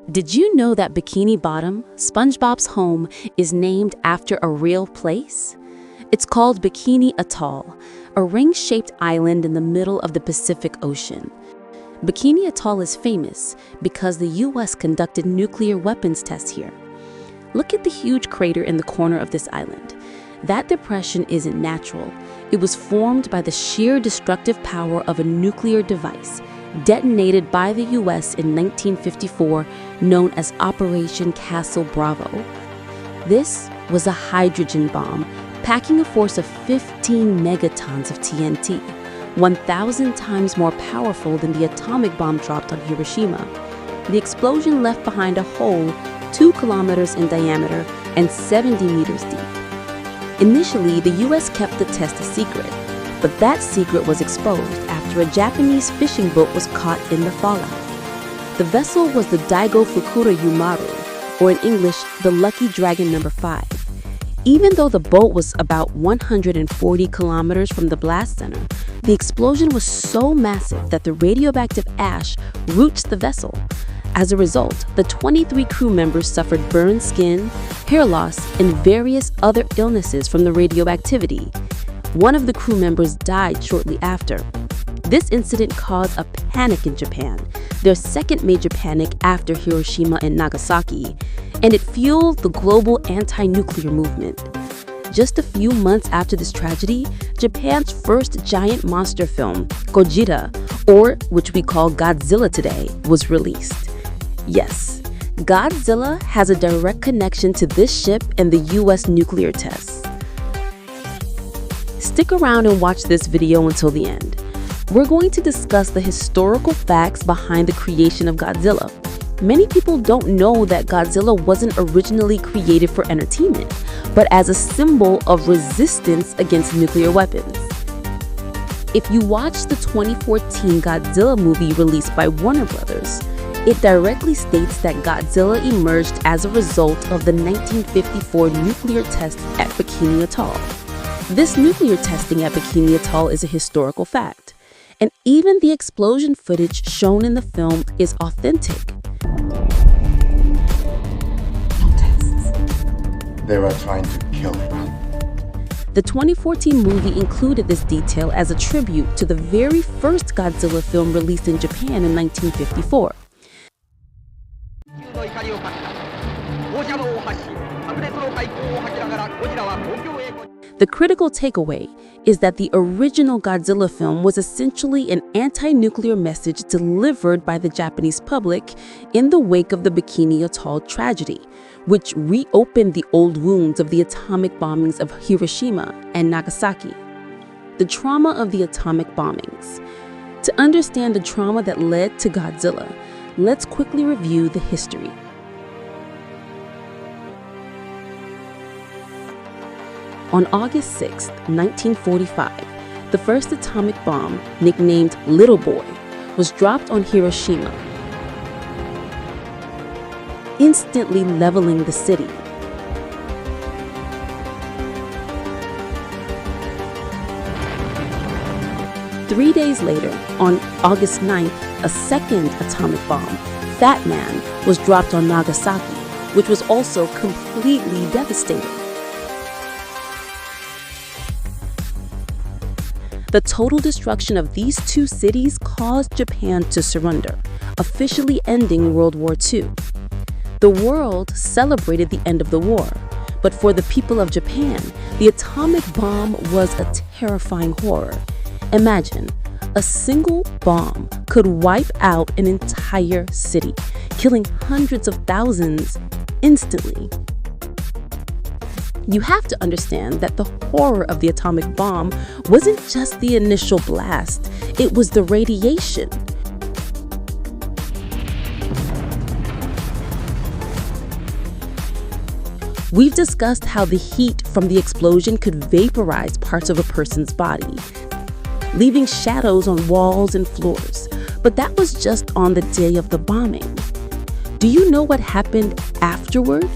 Did you know that Bikini Bottom, SpongeBob's home, is named after a real place? It's called Bikini Atoll, a ring-shaped island in the middle of the Pacific Ocean. Bikini Atoll is famous because the US conducted nuclear weapons tests here. Look at the huge crater in the corner of this island. That depression isn't natural. It was formed by the sheer destructive power of a nuclear device detonated by the US in 1954, known as Operation Castle Bravo. This was a hydrogen bomb packing a force of 15 megatons of TNT, 1,000 times more powerful than the atomic bomb dropped on Hiroshima. The explosion left behind a hole 2 kilometers in diameter and 70 meters deep. Initially, the US kept the test a secret, but that secret was exposed after a Japanese fishing boat was caught in the fallout. The vessel was the Daigo Fukuryu Maru, or in English, the Lucky Dragon No. 5. Even though the boat was about 140 kilometers from the blast center, the explosion was so massive that the radioactive ash reached the vessel. As a result, the 23 crew members suffered burned skin, hair loss, and various other illnesses from the radioactivity. One of the crew members died shortly after. This incident caused a panic in Japan, their second major panic after Hiroshima and Nagasaki, and it fueled the global anti-nuclear movement. Just a few months after this tragedy, Japan's first giant monster film, Gojira, or which we call Godzilla today, was released. Yes, Godzilla has a direct connection to this ship and the US nuclear tests. Stick around and watch this video until the end. We're going to discuss the historical facts behind the creation of Godzilla. Many people don't know that Godzilla wasn't originally created for entertainment, but as a symbol of resistance against nuclear weapons. If you watch the 2014 Godzilla movie released by Warner Brothers, it directly states that Godzilla emerged as a result of the 1954 nuclear test at Bikini Atoll. This nuclear testing at Bikini Atoll is a historical fact, and even the explosion footage shown in the film is authentic. They were trying to kill him. The 2014 movie included this detail as a tribute to the very first Godzilla film released in Japan in 1954. The critical takeaway is that the original Godzilla film was essentially an anti-nuclear message delivered by the Japanese public in the wake of the Bikini Atoll tragedy, which reopened the old wounds of the atomic bombings of Hiroshima and Nagasaki. The trauma of the atomic bombings. To understand the trauma that led to Godzilla, let's quickly review the history. On August 6, 1945, the first atomic bomb, nicknamed Little Boy, was dropped on Hiroshima, instantly leveling the city. Three days later, on August 9th, a second atomic bomb, Fat Man, was dropped on Nagasaki, which was also completely devastating. The total destruction of these two cities caused Japan to surrender, officially ending World War II. The world celebrated the end of the war, but for the people of Japan, the atomic bomb was a terrifying horror. Imagine, a single bomb could wipe out an entire city, killing hundreds of thousands instantly. You have to understand that the horror of the atomic bomb wasn't just the initial blast, it was the radiation. We've discussed how the heat from the explosion could vaporize parts of a person's body, leaving shadows on walls and floors. But that was just on the day of the bombing. Do you know what happened afterward?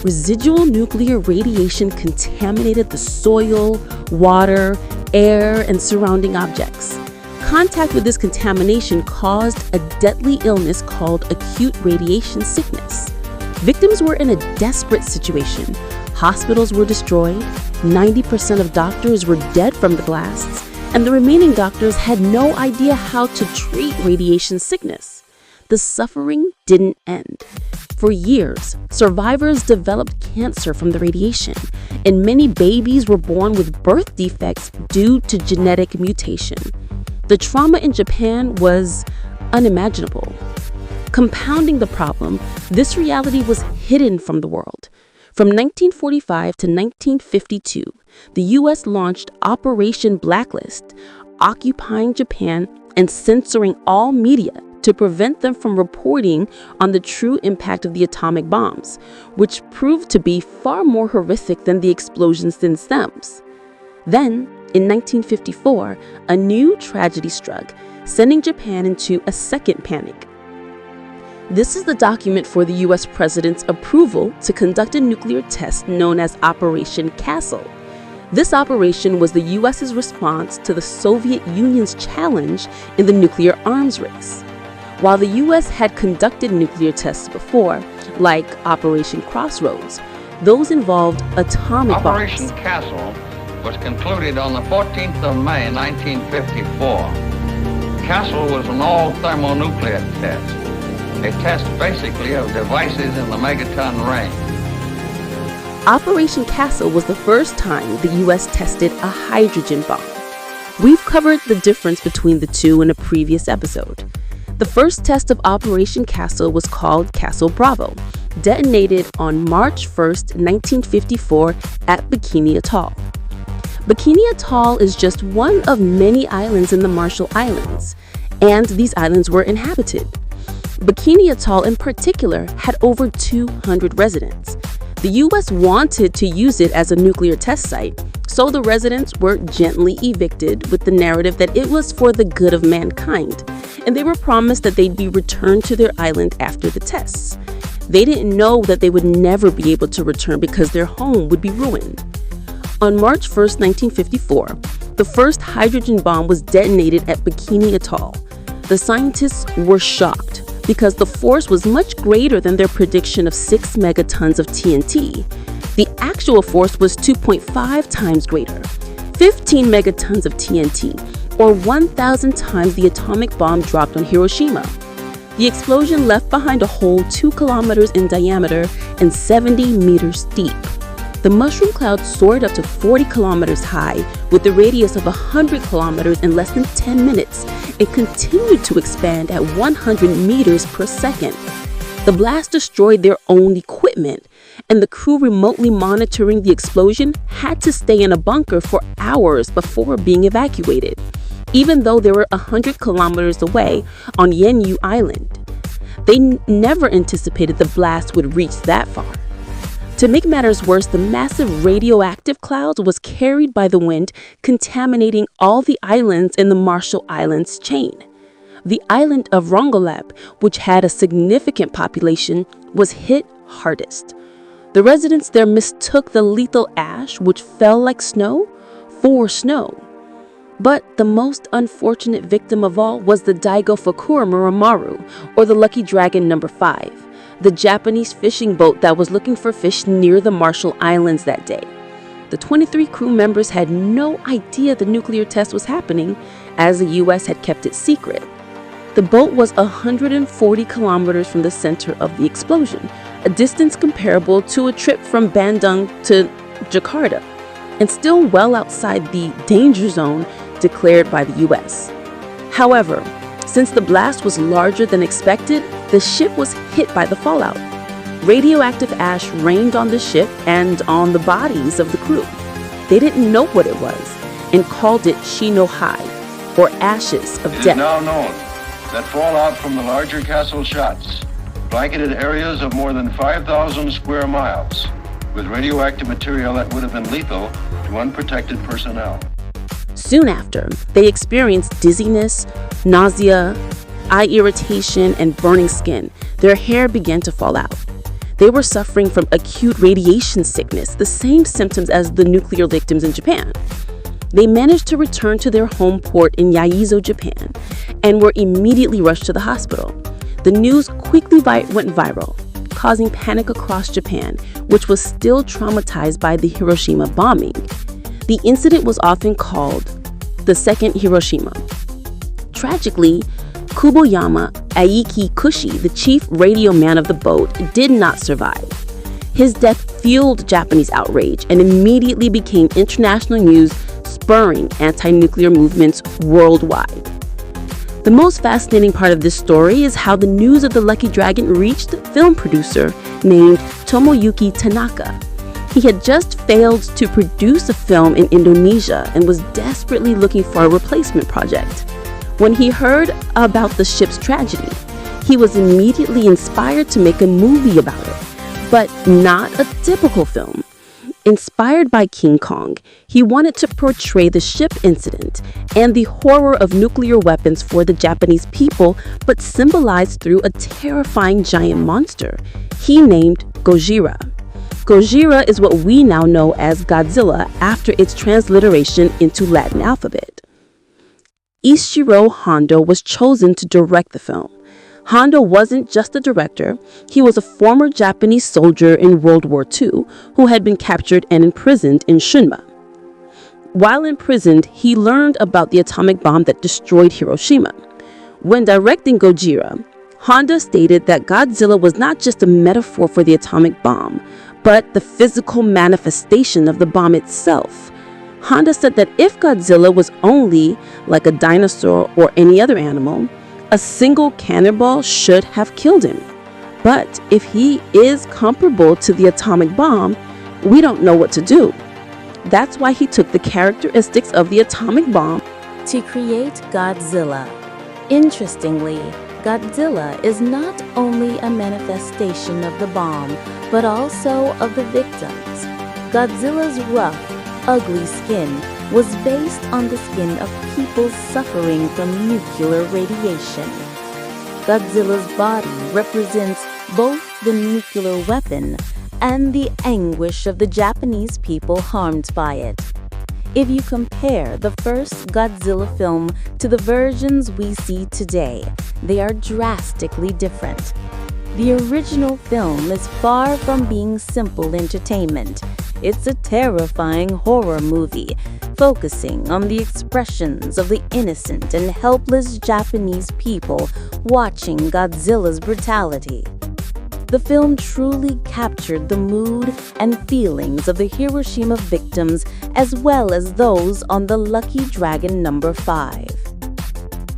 Residual nuclear radiation contaminated the soil, water, air, and surrounding objects, Contact with this contamination caused a deadly illness called acute radiation sickness. Victims were in a desperate situation. Hospitals were destroyed, 90% of doctors were dead from the blasts, and the remaining doctors had no idea how to treat radiation sickness. The suffering didn't end. For years, survivors developed cancer from the radiation, and many babies were born with birth defects due to genetic mutation. The trauma in Japan was unimaginable. Compounding the problem, this reality was hidden from the world. From 1945 to 1952, the U.S. launched Operation Blacklist, occupying Japan and censoring all media to prevent them from reporting on the true impact of the atomic bombs, which proved to be far more horrific than the explosions themselves. Then, in 1954, a new tragedy struck, sending Japan into a second panic. This is the document for the U.S. president's approval to conduct a nuclear test known as Operation Castle. This operation was the U.S.'s response to the Soviet Union's challenge in the nuclear arms race. While the U.S. had conducted nuclear tests before, like Operation Crossroads, those involved atomic bombs. Operation Castle was concluded on the 14th of May, 1954. Castle was an all-thermonuclear test. A test basically of devices in the megaton range. Operation Castle was the first time the U.S. tested a hydrogen bomb. We've covered the difference between the two in a previous episode. The first test of Operation Castle was called Castle Bravo, detonated on March 1st, 1954 at Bikini Atoll. Bikini Atoll is just one of many islands in the Marshall Islands, and these islands were inhabited. Bikini Atoll in particular had over 200 residents. The U.S. wanted to use it as a nuclear test site, so the residents were gently evicted with the narrative that it was for the good of mankind, and they were promised that they'd be returned to their island after the tests. They didn't know that they would never be able to return because their home would be ruined. On March 1st, 1954, the first hydrogen bomb was detonated at Bikini Atoll. The scientists were shocked because the force was much greater than their prediction of 6 megatons of TNT. The actual force was 2.5 times greater, 15 megatons of TNT, or 1,000 times the atomic bomb dropped on Hiroshima. The explosion left behind a hole 2 kilometers in diameter and 70 meters deep. The mushroom cloud soared up to 40 kilometers high with a radius of 100 kilometers in less than 10 minutes and continued to expand at 100 meters per second. The blast destroyed their own equipment, and the crew remotely monitoring the explosion had to stay in a bunker for hours before being evacuated, even though they were 100 kilometers away on Yenyu Island. They never anticipated the blast would reach that far. To make matters worse, the massive radioactive cloud was carried by the wind, contaminating all the islands in the Marshall Islands chain. The island of Rongelap, which had a significant population, was hit hardest. The residents there mistook the lethal ash, which fell like snow, for snow. But the most unfortunate victim of all was the Daigo Fukuryu Maru, or the Lucky Dragon No. 5. The Japanese fishing boat that was looking for fish near the Marshall Islands that day. The 23 crew members had no idea the nuclear test was happening, as the U.S. had kept it secret. The boat was 140 kilometers from the center of the explosion, a distance comparable to a trip from Bandung to Jakarta, and still well outside the danger zone declared by the U.S. However, since the blast was larger than expected, the ship was hit by the fallout. Radioactive ash rained on the ship and on the bodies of the crew. They didn't know what it was and called it Shino-hai, or ashes of death. It is now known that fallout from the larger Castle shots blanketed areas of more than 5,000 square miles with radioactive material that would have been lethal to unprotected personnel. Soon after, they experienced dizziness, nausea, eye irritation, and burning skin. Their hair began to fall out. They were suffering from acute radiation sickness, the same symptoms as the nuclear victims in Japan. They managed to return to their home port in Yaizo, Japan, and were immediately rushed to the hospital. The news quickly went viral, causing panic across Japan, which was still traumatized by the Hiroshima bombing. The incident was often called the Second Hiroshima. Tragically, Kuboyama Aiki Kushi, the chief radio man of the boat, did not survive. His death fueled Japanese outrage and immediately became international news, spurring anti-nuclear movements worldwide. The most fascinating part of this story is how the news of the Lucky Dragon reached a film producer named Tomoyuki Tanaka. He had just failed to produce a film in Indonesia and was desperately looking for a replacement project. When he heard about the ship's tragedy, he was immediately inspired to make a movie about it, but not a typical film. Inspired by King Kong, he wanted to portray the ship incident and the horror of nuclear weapons for the Japanese people, but symbolized through a terrifying giant monster he named Gojira. Gojira is what we now know as Godzilla after its transliteration into Latin alphabet. Ishirō Honda was chosen to direct the film. Honda wasn't just a director, he was a former Japanese soldier in World War II who had been captured and imprisoned in Shunma. While imprisoned, he learned about the atomic bomb that destroyed Hiroshima. When directing Gojira, Honda stated that Godzilla was not just a metaphor for the atomic bomb, but the physical manifestation of the bomb itself. Honda said that if Godzilla was only like a dinosaur or any other animal, a single cannonball should have killed him. But if he is comparable to the atomic bomb, we don't know what to do. That's why he took the characteristics of the atomic bomb to create Godzilla. Interestingly, Godzilla is not only a manifestation of the bomb, but also of the victims. Godzilla's rough, ugly skin was based on the skin of people suffering from nuclear radiation. Godzilla's body represents both the nuclear weapon and the anguish of the Japanese people harmed by it. If you compare the first Godzilla film to the versions we see today, they are drastically different. The original film is far from being simple entertainment. It's a terrifying horror movie, focusing on the expressions of the innocent and helpless Japanese people watching Godzilla's brutality. The film truly captured the mood and feelings of the Hiroshima victims as well as those on the Lucky Dragon number 5.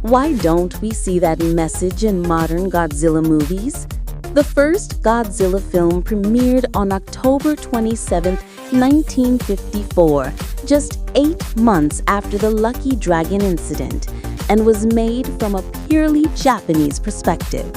Why don't we see that message in modern Godzilla movies? The first Godzilla film premiered on October 27, 1954, just 8 months after the Lucky Dragon incident, and was made from a purely Japanese perspective.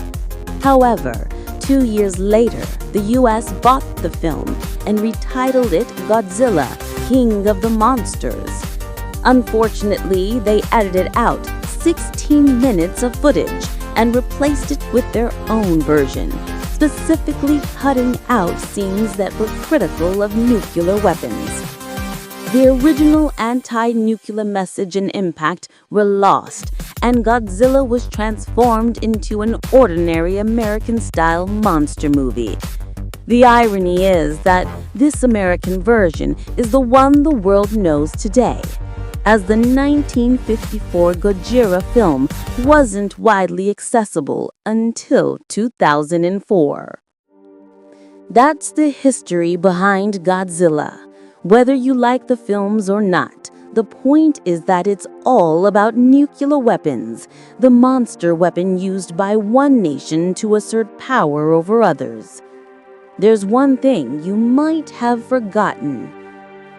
However, 2 years later, the US bought the film and retitled it Godzilla, King of the Monsters. Unfortunately, they edited out 16 minutes of footage and replaced it with their own version, specifically cutting out scenes that were critical of nuclear weapons. The original anti-nuclear message and impact were lost, and Godzilla was transformed into an ordinary American-style monster movie. The irony is that this American version is the one the world knows today, as the 1954 Gojira film wasn't widely accessible until 2004. That's the history behind Godzilla. Whether you like the films or not, the point is that it's all about nuclear weapons, the monster weapon used by one nation to assert power over others. There's one thing you might have forgotten.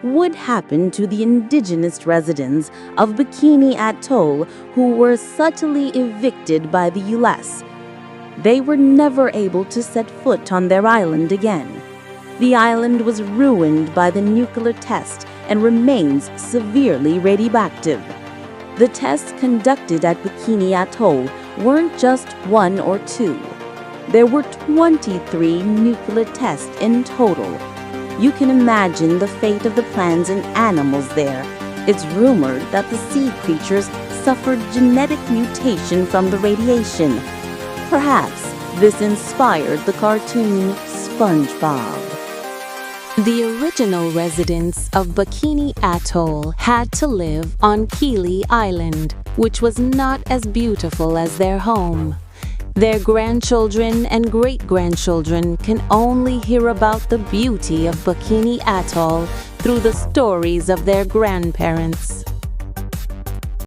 What happened to the indigenous residents of Bikini Atoll who were subtly evicted by the US? They were never able to set foot on their island again. The island was ruined by the nuclear test and remains severely radioactive. The tests conducted at Bikini Atoll weren't just 1 or 2. There were 23 nuclear tests in total. You can imagine the fate of the plants and animals there. It's rumored that the sea creatures suffered genetic mutation from the radiation. Perhaps this inspired the cartoon SpongeBob. The original residents of Bikini Atoll had to live on Kili Island, which was not as beautiful as their home. Their grandchildren and great-grandchildren can only hear about the beauty of Bikini Atoll through the stories of their grandparents.